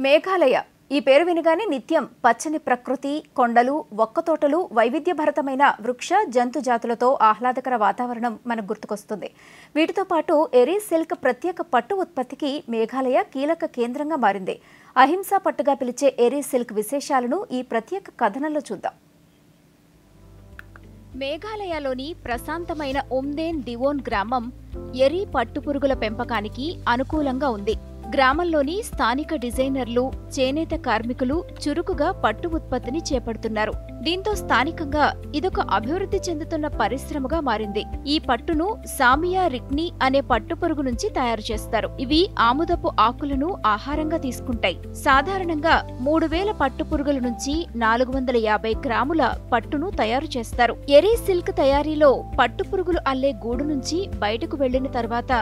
మేఘాలయ ఈ పేరు వినగానే నిత్యం పచ్చని ప్రకృతి, కొండలు, ఒక్కతోటలు, వైవిధ్యభరితమైన వృక్ష జంతు జాతులతో ఆహ్లాదకర వాతావరణం మనకు గుర్తుకొస్తుంది. వీటితో పాటు ఎరీ సిల్క్ ప్రత్యేక పట్టు ఉత్పత్తికి మేఘాలయ కీలక కేంద్రంగా మారింది. అహింసా పట్టుగా పిలిచే ఎరీ సిల్క్ విశేషాలను ఈ ప్రత్యేక కథనంలో చూద్దాం. మేఘాలయలోని ప్రశాంతమైన ఉమ్దేన్ దివోన్ గ్రామం ఎరీ పట్టుపురుగుల పెంపకానికి అనుకూలంగా ఉంది. గ్రామంలోని స్థానిక డిజైనర్లు, చేనేత కార్మికులు చురుకుగా పట్టు ఉత్పత్తిని చేపడుతున్నారు. దీంతో స్థానికంగా ఇదొక అభివృద్ధి చెందుతున్న పరిశ్రమగా మారింది. ఈ పట్టును సామియా రిక్ని అనే పట్టుపురుగు నుంచి తయారు చేస్తారు. ఇవి ఆముదపు ఆకులను ఆహారంగా తీసుకుంటాయి. సాధారణంగా 3000 పట్టుపురుగుల నుంచి 450 గ్రాముల పట్టును తయారు చేస్తారు. ఎరీ సిల్క్ తయారీలో పట్టుపురుగులు అల్లే గూడు నుంచి బయటకు వెళ్లిన తర్వాత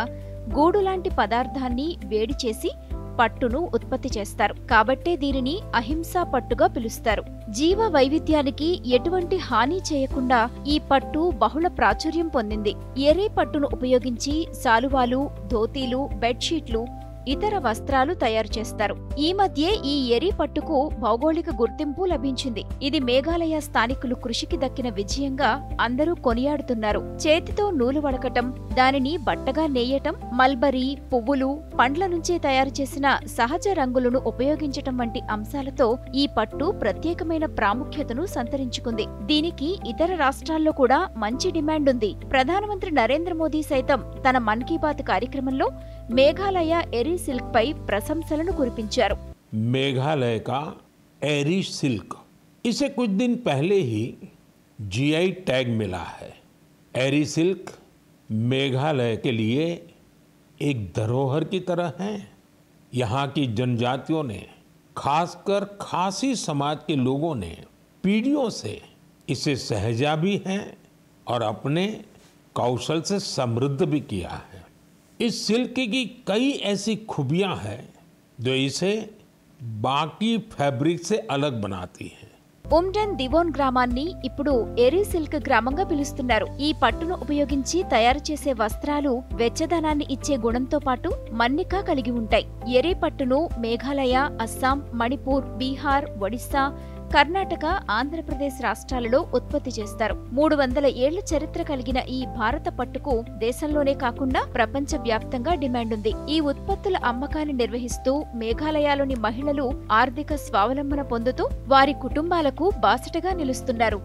గూడు లాంటి పదార్థాన్ని వేడి చేసి పట్టును ఉత్పత్తి చేస్తారు. కాబట్టే దీనిని అహింసా పట్టుగా పిలుస్తారు. జీవ వైవిధ్యానికి ఎటువంటి హాని చేయకుండా ఈ పట్టు బహుళ ప్రాచుర్యం పొందింది. ఎరీ పట్టును ఉపయోగించి శాలువాలు, ధోతీలు, బెడ్షీట్లు, ఇతర వస్త్రాలు తయారు చేస్తారు. ఈ మధ్యే ఈ ఎరీ పట్టుకు భౌగోళిక గుర్తింపు లభించింది. ఇది మేఘాలయ స్థానికులు కృషికి దక్కిన విజయంగా అందరూ కొనియాడుతున్నారు. చేతితో నూలు వడకటం, దానిని బట్టగా నేయటం, మల్బరీ, పువ్వులు, పండ్ల నుంచి తయారు చేసిన సహజ రంగులను ఉపయోగించటం వంటి అంశాలతో ఈ పట్టు ప్రత్యేకమైన ప్రాముఖ్యతను సంతరించుకుంది. దీనికి ఇతర రాష్ట్రాల్లో కూడా మంచి డిమాండ్ ఉంది. ప్రధానమంత్రి నరేంద్ర మోదీ సైతం తన మన్ కీ బాత్ కార్యక్రమంలో మేఘాలయ एरी सिल्क పై ప్రశంసలను కురిపించారు. मेघालय का एरी सिल्क इसे कुछ दिन पहले ही जीआई टैग मिला है। एरी सिल्क मेघालय के लिए एक धरोहर की तरह है। यहाँ की जनजातियों ने, खासकर खासी समाज के लोगों ने पीढ़ियों से इसे सहेजा भी है और अपने कौशल से समृद्ध भी किया है। इस सिल्क की कई ऐसी खूबियां हैं जो इसे बाकी फैब्रिक से अलग बनाती है. ఉమ్డెన్ దివోన్ గ్రామాన్ని ఇప్పుడు ఎరీ సిల్క్ గ్రామంగా పిలుస్తున్నారు. ఈ పట్టును ఉపయోగించి తయారు చేసే వస్త్రాలు వెచ్చదనాన్ని ఇచ్చే గుణంతో పాటు మన్నిక కలిగి ఉంటాయి. ఎరీ పట్టును మేఘాలయ, అస్సాం, మణిపూర్, బీహార్, ఒడిశా, కర్ణాటక, ఆంధ్రప్రదేశ్ రాష్ట్రాలలో ఉత్పత్తి చేస్తారు. 300 ఏళ్ల చరిత్ర కలిగిన ఈ భారత పట్టుకు దేశంలోనే కాకుండా ప్రపంచ వ్యాప్తంగా డిమాండ్ ఉంది. ఈ ఉత్పత్తుల అమ్మకాన్ని నిర్వహిస్తూ మేఘాలయలోని మహిళలు ఆర్థిక స్వావలంబన పొందుతూ వారి కుటుంబాలకు బాసటగా నిలుస్తున్నారు.